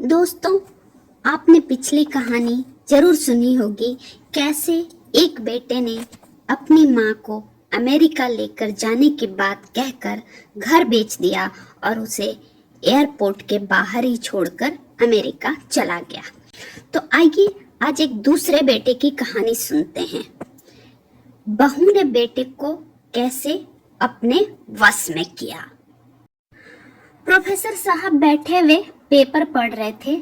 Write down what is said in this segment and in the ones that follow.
दोस्तों, आपने पिछली कहानी जरूर सुनी होगी कैसे एक बेटे ने अपनी माँ को अमेरिका लेकर जाने की बात कहकर घर बेच दिया और उसे एयरपोर्ट के बाहर ही छोड़कर अमेरिका चला गया। तो आइए आज एक दूसरे बेटे की कहानी सुनते हैं। बहू ने बेटे को कैसे अपने वश में किया। प्रोफेसर साहब बैठे हुए पेपर पढ़ रहे थे,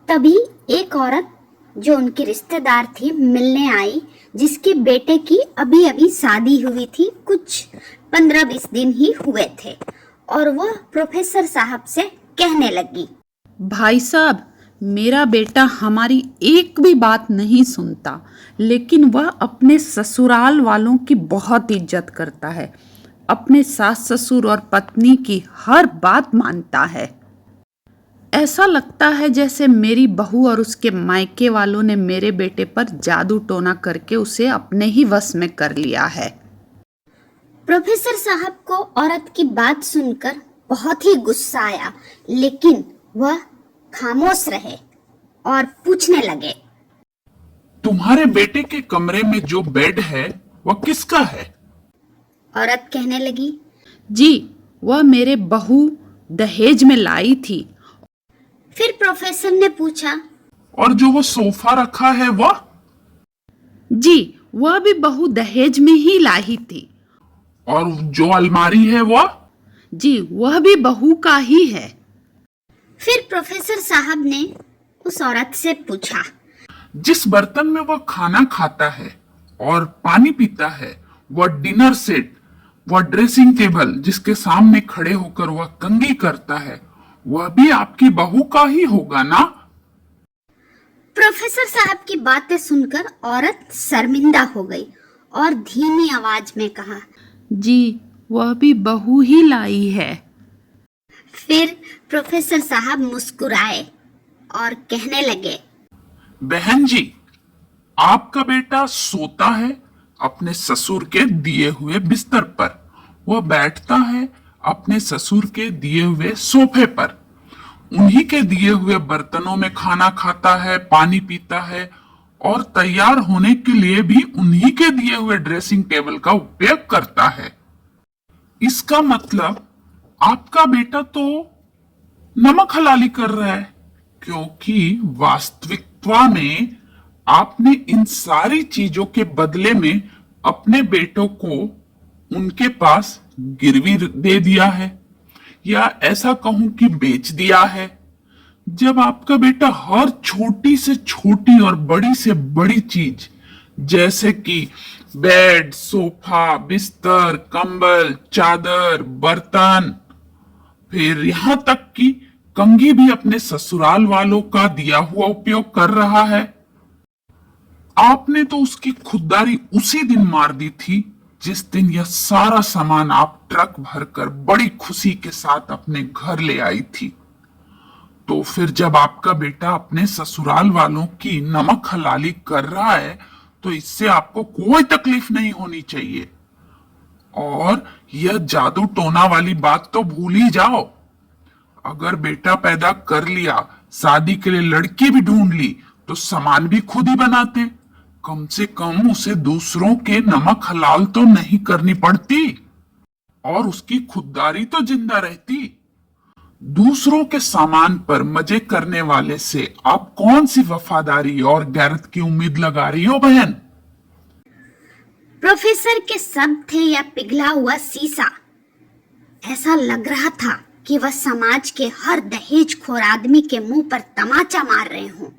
तभी एक औरत जो उनकी रिश्तेदार थी मिलने आई, जिसके बेटे की अभी अभी शादी हुई थी, कुछ 15-20 दिन ही हुए थे, और वह प्रोफेसर साहब से कहने लगी, भाई साहब, मेरा बेटा हमारी एक भी बात नहीं सुनता, लेकिन वह अपने ससुराल वालों की बहुत इज्जत करता है। अपने सास ससुर और पत्नी की हर बात मानता है। ऐसा लगता है जैसे मेरी बहू और उसके मायके वालों ने मेरे बेटे पर जादू टोना करके उसे अपने ही वश में कर लिया है। प्रोफेसर साहब को औरत की बात सुनकर बहुत ही गुस्सा आया, लेकिन वह खामोश रहे और पूछने लगे, तुम्हारे बेटे के कमरे में जो बेड है वह किसका है? औरत कहने लगी, जी, वह मेरे बहू दहेज में लाई थी। फिर प्रोफेसर ने पूछा, और जो वो सोफा रखा है वह? जी, वह भी बहू दहेज में ही लाई थी। और जो अलमारी है वह? जी, वह भी बहू का ही है। फिर प्रोफेसर साहब ने उस औरत से पूछा, जिस बर्तन में वह खाना खाता है और पानी पीता है, वह डिनर सेट, वह ड्रेसिंग टेबल जिसके सामने खड़े होकर वह कंघी करता है, वह भी आपकी बहू का ही होगा ना? प्रोफेसर साहब की बातें सुनकर औरत शर्मिंदा हो गई और धीमी आवाज में कहा, जी, वह भी बहू ही लाई है। फिर प्रोफेसर साहब मुस्कुराए और कहने लगे, बहन जी, आपका बेटा सोता है अपने ससुर के दिए हुए बिस्तर पर, वह बैठता है अपने ससुर के दिए हुए सोफे पर, उन्हीं के दिए हुए बर्तनों में खाना खाता है, पानी पीता है, और तैयार होने के लिए भी उन्हीं के दिए हुए ड्रेसिंग टेबल का उपयोग करता है। इसका मतलब आपका बेटा तो नमक हलाली कर रहा है, क्योंकि वास्तविकता में आपने इन सारी चीजों के बदले में अपने बेटों को उनके पास गिरवी दे दिया है, या ऐसा कहूं कि बेच दिया है। जब आपका बेटा हर छोटी से छोटी और बड़ी से बड़ी चीज, जैसे कि बेड, सोफा, बिस्तर, कंबल, चादर, बर्तन, फिर यहां तक कि कंघी भी अपने ससुराल वालों का दिया हुआ उपयोग कर रहा है, आपने तो उसकी खुददारी उसी दिन मार दी थी जिस दिन यह सारा सामान आप ट्रक भरकर बड़ी खुशी के साथ अपने घर ले आई थी। तो फिर जब आपका बेटा अपने ससुराल वालों की नमक हलाली कर रहा है, तो इससे आपको कोई तकलीफ नहीं होनी चाहिए। और यह जादू टोना वाली बात तो भूल ही जाओ। अगर बेटा पैदा कर लिया, शादी के लिए लड़की भी ढूंढ ली, तो सामान भी खुद ही बनाते, कम से कम उसे दूसरों के नमक हलाल तो नहीं करनी पड़ती, और उसकी खुददारी तो जिंदा रहती। दूसरों के सामान पर मजे करने वाले से आप कौन सी वफादारी और गैरत की उम्मीद लगा रही हो बहन? प्रोफेसर के शब्द थे या पिघला हुआ शीशा। ऐसा लग रहा था कि वह समाज के हर दहेजखोर आदमी के मुंह पर तमाचा मार रहे हों।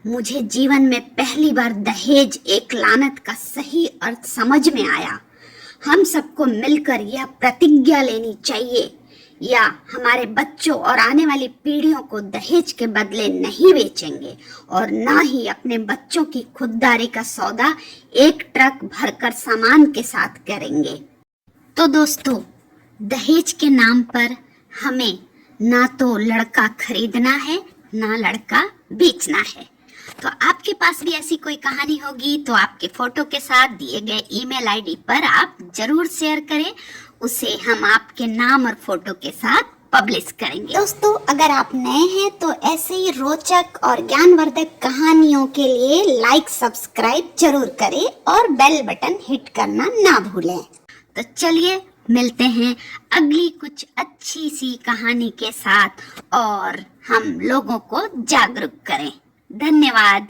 मुझे जीवन में पहली बार दहेज एक लानत का सही अर्थ समझ में आया। हम सबको मिलकर यह प्रतिज्ञा लेनी चाहिए, या हमारे बच्चों और आने वाली पीढ़ियों को दहेज के बदले नहीं बेचेंगे, और ना ही अपने बच्चों की खुददारी का सौदा एक ट्रक भरकर सामान के साथ करेंगे। तो दोस्तों, दहेज के नाम पर हमें ना तो लड़का खरीदना है, ना लड़का बेचना है। तो आपके पास भी ऐसी कोई कहानी होगी तो आपके फोटो के साथ दिए गए ईमेल आईडी पर आप जरूर शेयर करें। उसे हम आपके नाम और फोटो के साथ पब्लिश करेंगे। दोस्तों, अगर आप नए हैं तो ऐसे ही रोचक और ज्ञानवर्धक कहानियों के लिए लाइक सब्सक्राइब जरूर करें और बेल बटन हिट करना ना भूलें। तो चलिए मिलते हैं अगली कुछ अच्छी सी कहानी के साथ और हम लोगों को जागरूक करें। धन्यवाद।